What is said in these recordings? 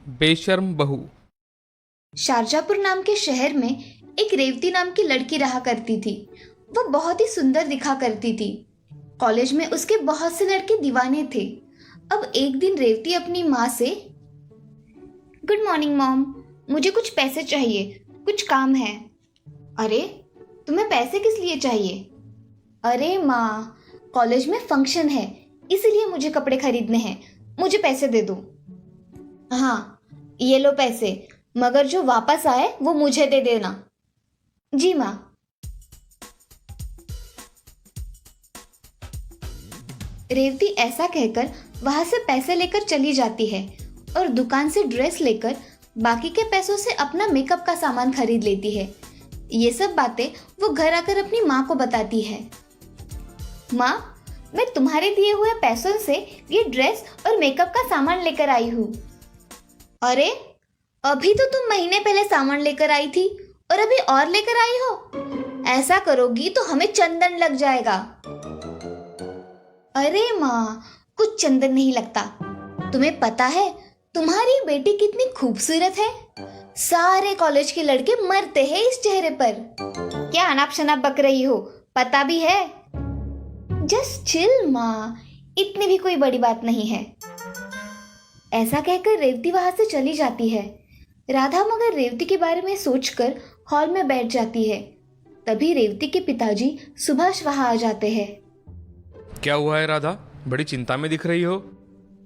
बेशर्म बहू। शारजापुर नाम के शहर में एक रेवती नाम की लड़की रहा करती थी। वह बहुत ही सुंदर दिखा करती थी। कॉलेज में उसके बहुत से लड़के दीवाने थे। अब एक दिन रेवती अपनी माँ से, गुड मॉर्निंग मॉम, मुझे कुछ पैसे चाहिए, कुछ काम है। अरे, तुम्हें पैसे किस लिए चाहिए? अरे माँ, कॉलेज में फंक्शन है, इसीलिए मुझे कपड़े खरीदने हैं, मुझे पैसे दे दो। हाँ, ये लो पैसे, मगर जो वापस आए वो मुझे दे देना। जी माँ। रेवती ऐसा कहकर वहां से पैसे लेकर चली जाती है और दुकान से ड्रेस लेकर बाकी के पैसों से अपना मेकअप का सामान खरीद लेती है। ये सब बातें वो घर आकर अपनी माँ को बताती है। माँ, मैं तुम्हारे दिए हुए पैसों से ये ड्रेस और मेकअप का सामान लेकर आई हूँ। अरे, अभी तो तुम महीने पहले सामान लेकर आई थी और अभी और लेकर आई हो। ऐसा करोगी तो हमें चंदन लग जाएगा। अरे माँ, कुछ चंदन नहीं लगता। तुम्हें पता है तुम्हारी बेटी कितनी खूबसूरत है? सारे कॉलेज के लड़के मरते हैं इस चेहरे पर। क्या अनाप शनाप बक रही हो? पता भी है। जस्ट चिल माँ, इतनी भी कोई बड़ी बात नहीं है। ऐसा कहकर रेवती वहां से चली जाती है। राधा मगर रेवती के बारे में सोचकर हॉल में बैठ जाती है। तभी रेवती के पिताजी सुभाष वहां आ जाते हैं। क्या हुआ है राधा, बड़ी चिंता में दिख रही हो?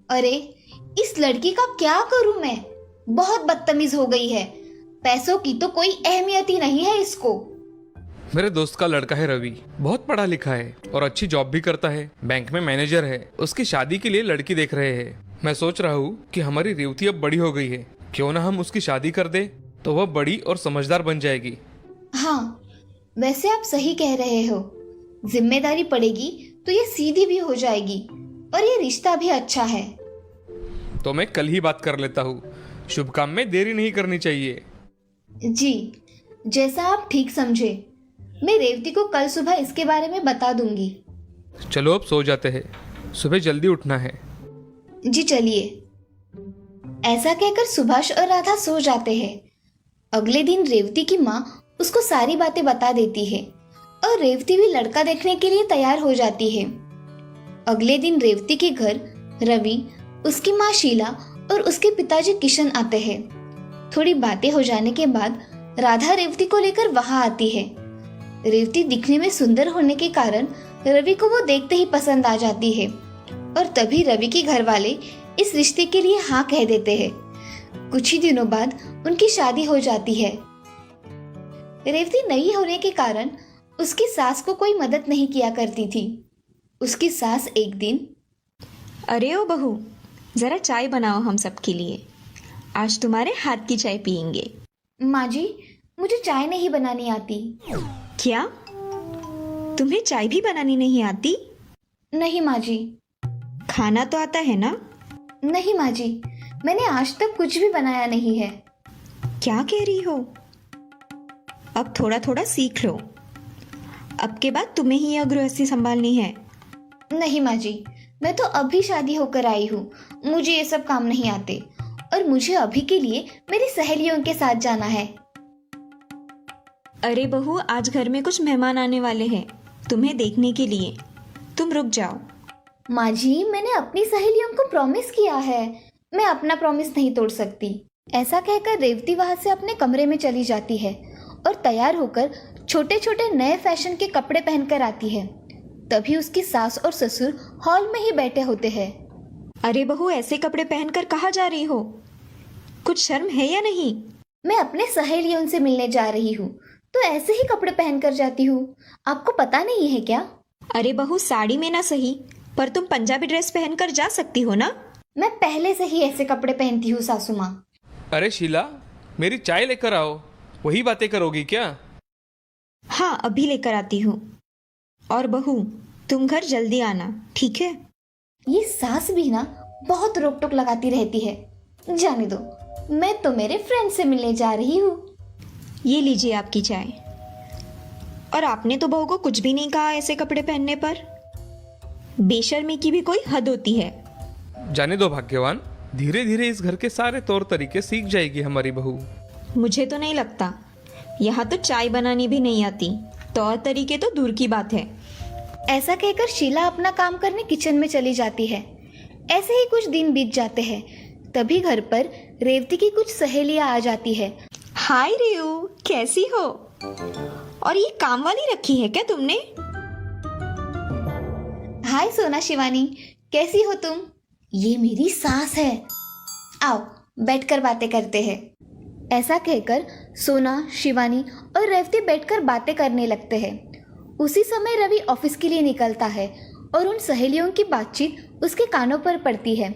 अरे, इस लड़की का क्या करूं मैं? बहुत बदतमीज हो गई है। पैसों की तो कोई अहमियत ही नहीं है इसको। मेरे दोस्त का लड़का है रवि, बहुत पढ़ा लिखा है और अच्छी जॉब भी करता है, बैंक में मैनेजर है। उसकी शादी के लिए लड़की देख रहे हैं। मैं सोच रहा हूँ कि हमारी रेवती अब बड़ी हो गई है, क्यों ना हम उसकी शादी कर दे, तो वह बड़ी और समझदार बन जाएगी। हाँ, वैसे आप सही कह रहे हो। जिम्मेदारी पड़ेगी तो ये सीधी भी हो जाएगी और ये रिश्ता भी अच्छा है। तो मैं कल ही बात कर लेता हूँ। शुभ काम में देरी नहीं करनी चाहिए। जी, जैसा आप ठीक समझे। मैं रेवती को कल सुबह इसके बारे में बता दूंगी। चलो अब सो जाते हैं, सुबह जल्दी उठना है। जी चलिए। ऐसा कहकर सुभाष और राधा सो जाते हैं। अगले दिन रेवती की माँ उसको सारी बातें बता देती है और रेवती भी लड़का देखने के लिए तैयार हो जाती है। अगले दिन रेवती के घर रवि, उसकी माँ शीला और उसके पिताजी किशन आते हैं। थोड़ी बातें हो जाने के बाद राधा रेवती को लेकर वहां आती है। रेवती दिखने में सुंदर होने के कारण रवि को वो देखते ही पसंद आ जाती है और तभी रवि के घर वाले इस रिश्ते के लिए हाँ कह देते हैं। कुछ ही दिनों बाद उनकी शादी हो जाती है। रेवती नई होने के कारण उसकी सास को कोई मदद नहीं किया करती थी। उसकी सास एक दिन, अरे ओ बहू, जरा चाय बनाओ हम सबके लिए। आज तुम्हारे हाथ की चाय पियेंगे। माँ जी, मुझे चाय नहीं बनानी आती। क्या तुम्हें चाय भी बनानी नहीं आती? नहीं माँ जी। खाना तो आता है ना? नहीं माँ जी, मैंने आज तक कुछ भी बनाया नहीं है। क्या कह रही हो? अब थोड़ा थोड़ा सीख लो। अब के बाद तुम्हें ही यह गृहस्थी संभालनी है। नहीं माँ जी, मैं तो अभी शादी होकर आई हूँ, मुझे ये सब काम नहीं आते और मुझे अभी के लिए मेरी सहेलियों के साथ जाना है। अरे बहू, आज घर में कुछ मेहमान आने वाले हैं तुम्हें देखने के लिए। तुम रुक जाओ। माँ जी, मैंने अपनी सहेलियों को प्रॉमिस किया है, मैं अपना प्रॉमिस नहीं तोड़ सकती। ऐसा कहकर रेवती वहां से अपने कमरे में चली जाती है और तैयार होकर छोटे छोटे नए फैशन के कपड़े पहनकर आती है। तभी उसकी सास और ससुर हॉल में ही बैठे होते हैं। अरे बहू, ऐसे कपड़े पहनकर कहाँ जा रही हो? कुछ शर्म है या नहीं? मैं अपने सहेलियों से मिलने जा रही हूँ तो ऐसे ही कपड़े पहनकर जाती हूँ, आपको पता नहीं है क्या? अरे बहू, साड़ी में ना सही, पर तुम पंजाबी ड्रेस पहनकर जा सकती हो ना? मैं पहले से ही ऐसे कपड़े पहनती हूँ सासू माँ। अरे शीला, मेरी चाय लेकर आओ। वही बातें करोगी क्या? हाँ, अभी लेकर आती हूँ। और बहू, तुम घर जल्दी आना, ठीक है? ये सास भी ना बहुत रोक टोक लगाती रहती है। जाने दो, मैं तो मेरे फ्रेंड से मिलने जा रही हूँ। ये लीजिए आपकी चाय। और आपने तो बहू को कुछ भी नहीं कहा ऐसे कपड़े पहनने पर। बेशर्मी की भी कोई हद होती है। जाने दो भाग्यवान, धीरे धीरे इस घर के सारे तौर तरीके सीख जाएगी हमारी बहू। मुझे तो नहीं लगता। यहाँ तो चाय बनानी भी नहीं आती, तौर तरीके तो दूर की बात है। ऐसा कहकर शीला अपना काम करने किचन में चली जाती है। ऐसे ही कुछ दिन बीत जाते हैं। तभी घर पर रेवती की कुछ सहेलियां आ जाती है। हाय रेऊ, कैसी हो? और ये काम वाली रखी है क्या तुमने? हाय सोना शिवानी, कैसी हो तुम? ये मेरी सास है। आओ बैठकर बातें करते हैं। ऐसा कहकर सोना, शिवानी और रेवती बैठकर बातें करने लगते हैं। उसी समय रवि ऑफिस के लिए निकलता है और उन सहेलियों की बातचीत उसके कानों पर पड़ती है।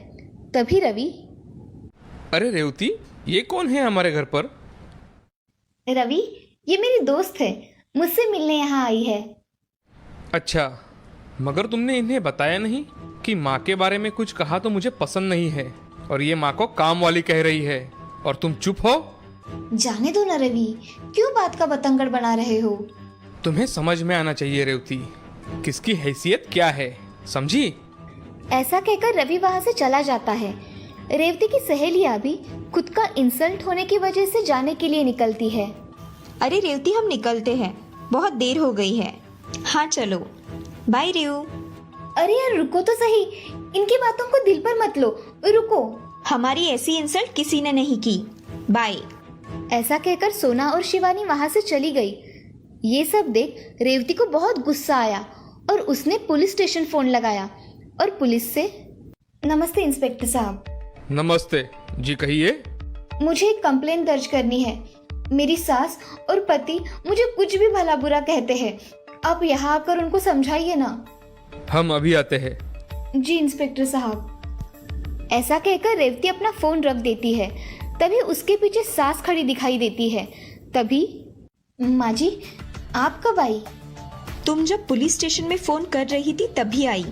तभी रवि, अरे रेवती, ये कौन है हमारे घर पर? रवि ये मेरी दोस्त है, मुझसे मिलने यहाँ आई है। अच्छा, मगर तुमने इन्हें बताया नहीं कि माँ के बारे में कुछ कहा तो मुझे पसंद नहीं है, और ये माँ को काम वाली कह रही है और तुम चुप हो। जाने दो ना रवि, क्यों बात का बतंगड़ बना रहे हो? तुम्हें समझ में आना चाहिए रेवती, किसकी हैसियत क्या है, समझी? ऐसा कहकर रवि वहाँ से चला जाता है। रेवती की सहेलियाँ भी खुद का इंसल्ट होने की वजह से जाने के लिए निकलती है। अरे रेवती, हम निकलते हैं, बहुत देर हो गई है। हाँ चलो, बाय रेऊ। अरे यार रुको तो सही, इनकी बातों को दिल पर मत लो, रुको। हमारी ऐसी इंसल्ट किसी ने नहीं की, बाय। ऐसा कहकर सोना और शिवानी वहाँ से चली गई। ये सब देख रेवती को बहुत गुस्सा आया और उसने पुलिस स्टेशन फोन लगाया और पुलिस से, नमस्ते इंस्पेक्टर साहब। नमस्ते जी, कहिए। मुझे एक कंप्लेंट दर्ज करनी है। मेरी सास और पति मुझे कुछ भी भला बुरा कहते हैं। आप यहाँ आकर उनको समझाइए ना। हम अभी आते हैं। जी इंस्पेक्टर साहब। ऐसा कहकर रेवती अपना फोन रख देती है। तभी उसके पीछे सास खड़ी दिखाई देती है। तभी, माँ जी आप कब आई? तुम जब पुलिस स्टेशन में फोन कर रही थी तभी आई।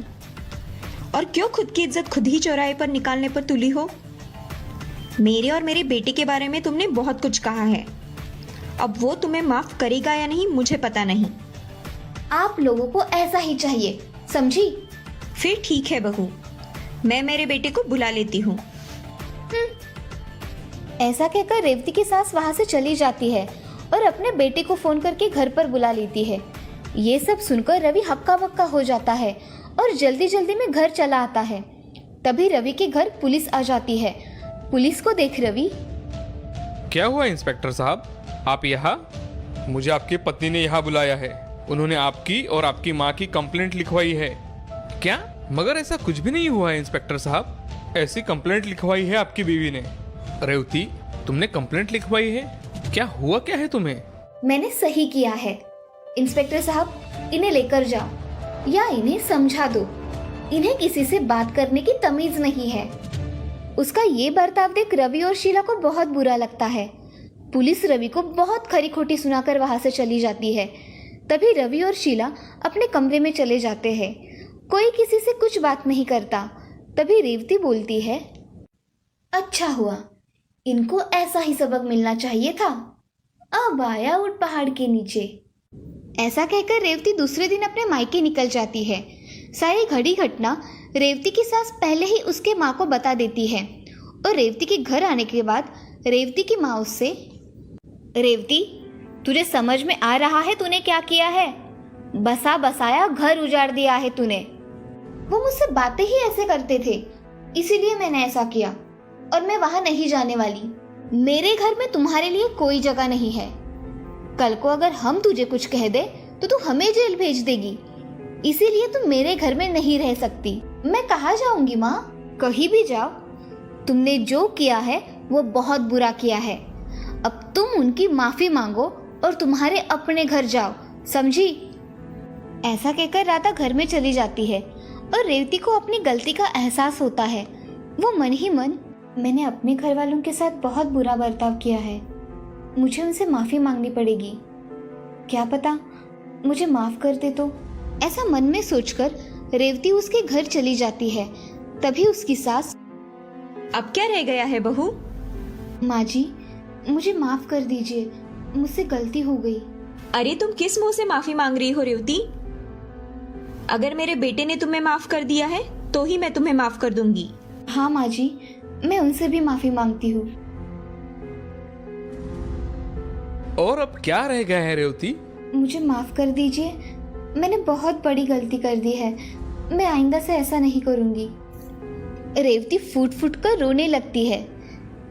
और क्यों खुद की इज्जत खुद ही चौराहे पर निकालने पर तुली हो? मेरे और मेरे बेटे के बारे में तुमने बहुत कुछ कहा है। अब वो तुम्हें माफ करेगा या नहीं मुझे पता नहीं। आप लोगों को ऐसा ही चाहिए, समझी? फिर ठीक है बहू, मैं मेरे बेटे को बुला लेती हूँ। ऐसा कहकर रेवती की सास वहां से चली जाती है और अपने बेटे को फोन करके घर पर बुला लेती है। ये सब सुनकर रवि हक्का बक्का हो जाता है और जल्दी जल्दी में घर चला आता है। तभी रवि के घर पुलिस आ जाती है। पुलिस को देख रवि, क्या हुआ इंस्पेक्टर साहब, आप यहाँ? मुझे आपकी पत्नी ने यहाँ बुलाया है। उन्होंने आपकी और आपकी माँ की कंप्लेंट लिखवाई है। क्या? मगर ऐसा कुछ भी नहीं हुआ है इंस्पेक्टर साहब। ऐसी कंप्लेंट लिखवाई है आपकी बीवी ने। रेवती, तुमने कंप्लेंट लिखवाई है? क्या हुआ क्या है तुम्हें? मैंने सही किया है। इंस्पेक्टर साहब इन्हें लेकर जाओ या इन्हें समझा दो। इन्हें किसी से बात करने की तमीज नहीं है। उसका ये बर्ताव देख रवि और शीला को बहुत बुरा लगता है। पुलिस रवि को बहुत खरी खोटी सुनाकर वहां से चली जाती है। तभी रवि और शीला अपने कमरे में चले जाते हैं। कोई किसी से कुछ बात नहीं करता। तभी रेवती बोलती है, अच्छा हुआ, इनको ऐसा ही सबक मिलना चाहिए था। अब आया ऊंट पहाड़ के नीचे। ऐसा कहकर रेवती दूसरे दिन अपने मायके निकल जाती है। सारी घड़ी घटना रेवती की सास पहले ही उसके माँ को बता देती है और रेवती के घर आने के बाद रेवती की माँ उससे, रेवती तुझे समझ में आ रहा है तूने क्या किया है? बसा बसाया घर उजाड़ दिया है तूने। वो मुझसे बातें ही ऐसे करते थे, इसीलिए मैंने ऐसा किया और मैं वहां नहीं जाने वाली। मेरे घर में तुम्हारे लिए कोई जगह नहीं है। कल को अगर हम तुझे कुछ कह दे तो तू हमें जेल भेज देगी। इसीलिए तुम मेरे घर में नहीं रह सकती। मैं कहाँ जाऊंगी माँ? कहीं भी जाओ। तुमने जो किया है वो बहुत बुरा किया है। अब तुम उनकी माफी मांगो और तुम्हारे अपने घर जाओ, समझी? ऐसा कहकर राधा घर में चली जाती है और रेवती को अपनी गलती का एहसास होता है। वो मन ही मन, मैंने अपने घर वालों के साथ बहुत बुरा बर्ताव किया है, मुझे उनसे माफी मांगनी पड़ेगी। क्या पता मुझे माफ कर दे तो। ऐसा मन में सोचकर रेवती उसके घर चली जाती है। तभी उसकी सास, अब क्या रह गया है बहू? माँ जी मुझे माफ कर दीजिए, मुझसे गलती हो गई। अरे तुम किस मुंह से माफी मांग रही हो रेवती? अगर मेरे बेटे ने तुम्हें माफ कर दिया है तो ही मैं तुम्हें माफ कर दूंगी। हाँ माँ जी, मैं उनसे भी माफी मांगती हूँ। और अब क्या रह गया है रेवती? मुझे माफ कर दीजिए, मैंने बहुत बड़ी गलती कर दी है। मैं आइंदा से ऐसा नहीं करूंगी। रेवती फूट फूट कर रोने लगती है।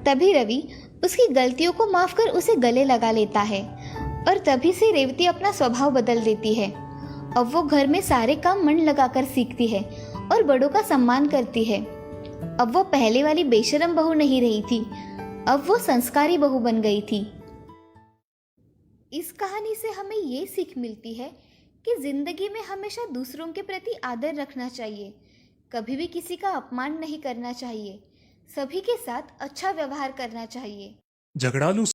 तभी रवि उसकी गलतियों को माफ कर उसे गले लगा लेता है और तभी से रेवती अपना स्वभाव बदल देती है। अब वो घर में सारे काम मन लगाकर सीखती है और बड़ों का सम्मान करती है। अब वो पहले वाली बेशरम बहू नहीं रही थी, अब वो संस्कारी बहू बन गई थी। इस कहानी से हमें ये सीख मिलती है कि जिंदगी में हमेशा दूसरों के प्रति आदर रखना चाहिए, कभी भी किसी का अपमान नहीं करना चाहिए, सभी के साथ अच्छा व्यवहार करना चाहिए। झगड़ालू